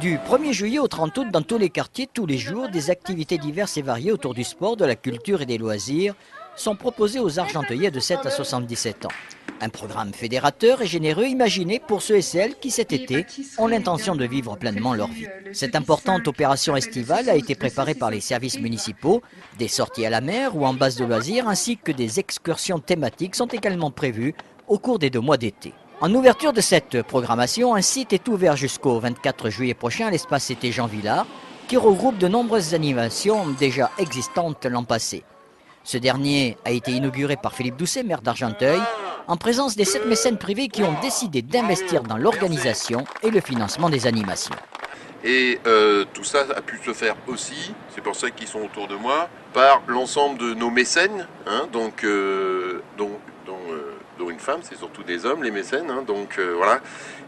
Du 1er juillet au 30 août, dans tous les quartiers, tous les jours, des activités diverses et variées autour du sport, de la culture et des loisirs sont proposées aux Argenteuillais de 7 à 77 ans. Un programme fédérateur et généreux imaginé pour ceux et celles qui cet été ont l'intention de vivre pleinement leur vie. Cette importante opération estivale a été préparée par les services municipaux. Des sorties à la mer ou en base de loisirs ainsi que des excursions thématiques sont également prévues au cours des 2 mois d'été. En ouverture de cette programmation, un site est ouvert jusqu'au 24 juillet prochain à l'espace été Jean Villard, qui regroupe de nombreuses animations déjà existantes l'an passé. Ce dernier a été inauguré par Philippe Doucet, maire d'Argenteuil, en présence des 7 mécènes privés qui ont décidé d'investir dans l'organisation et le financement des animations. Et tout ça a pu se faire aussi, c'est pour ça qu'ils sont autour de moi, par l'ensemble de nos mécènes, hein, dont une femme, c'est surtout des hommes, les mécènes, hein, voilà.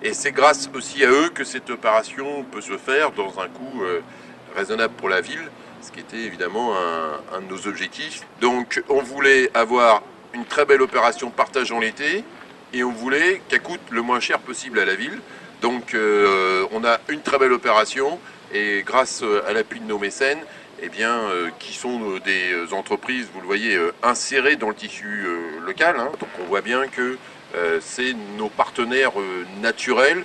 Et c'est grâce aussi à eux que cette opération peut se faire dans un coût raisonnable pour la ville, ce qui était évidemment un de nos objectifs. Donc on voulait avoir une très belle opération partageant l'été, et on voulait qu'elle coûte le moins cher possible à la ville. Donc on a une très belle opération, et grâce à l'appui de nos mécènes, eh bien, qui sont des entreprises, vous le voyez, insérées dans le tissu local. Hein. Donc on voit bien que c'est nos partenaires naturels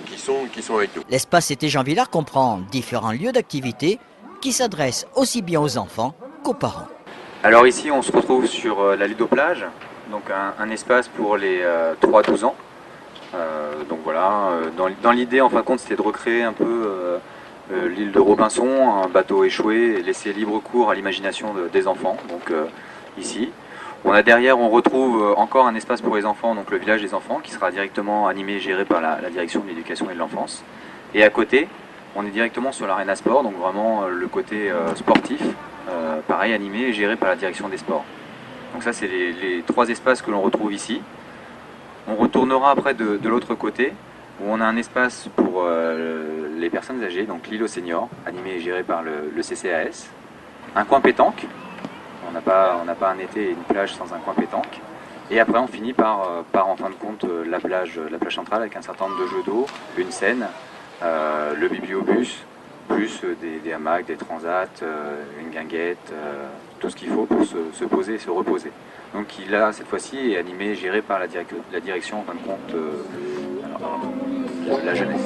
qui sont avec nous. L'espace été Jean Villard comprend différents lieux d'activité qui s'adressent aussi bien aux enfants qu'aux parents. Alors ici on se retrouve sur la Ludoplage, donc un espace pour les 3-12 ans. Donc voilà, dans l'idée en fin de compte c'était de recréer un peu l'île de Robinson, un bateau échoué, et laisser libre cours à l'imagination des enfants, donc ici. Derrière on retrouve encore un espace pour les enfants, donc le village des enfants, qui sera directement animé et géré par la direction de l'éducation et de l'enfance. Et à côté, on est directement sur l'Arena Sport, donc vraiment le côté sportif, pareil animé et géré par la direction des sports. Donc ça c'est les 3 espaces que l'on retrouve ici. On retournera après de l'autre côté, où on a un espace pour les personnes âgées, donc l'île aux seniors, animé et géré par le CCAS. Un coin pétanque, on n'a pas un été et une plage sans un coin pétanque. Et après on finit par en fin de compte la plage centrale avec un certain nombre de jeux d'eau, une scène, le bibliobus, plus des hamacs, des transats, une guinguette, tout ce qu'il faut pour se poser et se reposer. Donc il a cette fois-ci est animé et géré par la direction en fin de compte la jeunesse.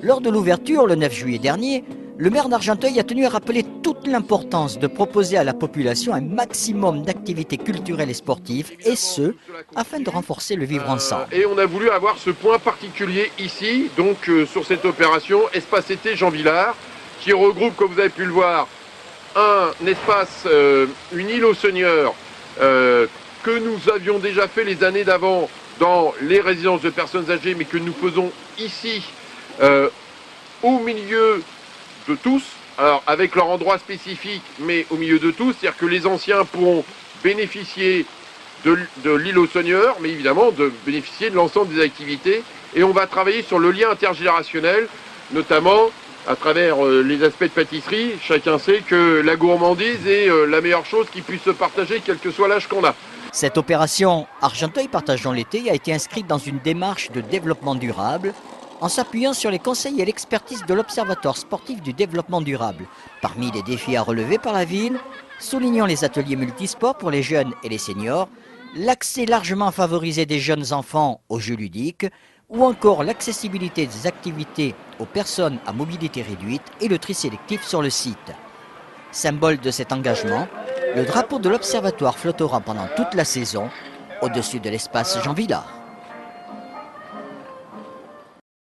Lors de l'ouverture, le 9 juillet dernier, le maire d'Argenteuil a tenu à rappeler toute l'importance de proposer à la population un maximum d'activités culturelles et sportives, et ce, afin de renforcer le vivre ensemble. Et on a voulu avoir ce point particulier ici, donc sur cette opération Espace été Jean Villard, qui regroupe, comme vous avez pu le voir, un espace, une île aux seniors, que nous avions déjà fait les années d'avant dans les résidences de personnes âgées, mais que nous faisons ici, au milieu de tous, alors avec leur endroit spécifique, mais au milieu de tous, c'est-à-dire que les anciens pourront bénéficier de l'île aux seniors, mais évidemment de bénéficier de l'ensemble des activités, et on va travailler sur le lien intergénérationnel, notamment à travers les aspects de pâtisserie. Chacun sait que la gourmandise est la meilleure chose qui puisse se partager, quel que soit l'âge qu'on a. Cette opération Argenteuil Partageons l'été a été inscrite dans une démarche de développement durable en s'appuyant sur les conseils et l'expertise de l'Observatoire sportif du développement durable. Parmi les défis à relever par la ville, soulignons les ateliers multisports pour les jeunes et les seniors, l'accès largement favorisé des jeunes enfants aux jeux ludiques, ou encore l'accessibilité des activités aux personnes à mobilité réduite et le tri sélectif sur le site. Symbole de cet engagement, le drapeau de l'Observatoire flottera pendant toute la saison au-dessus de l'espace Jean Villard.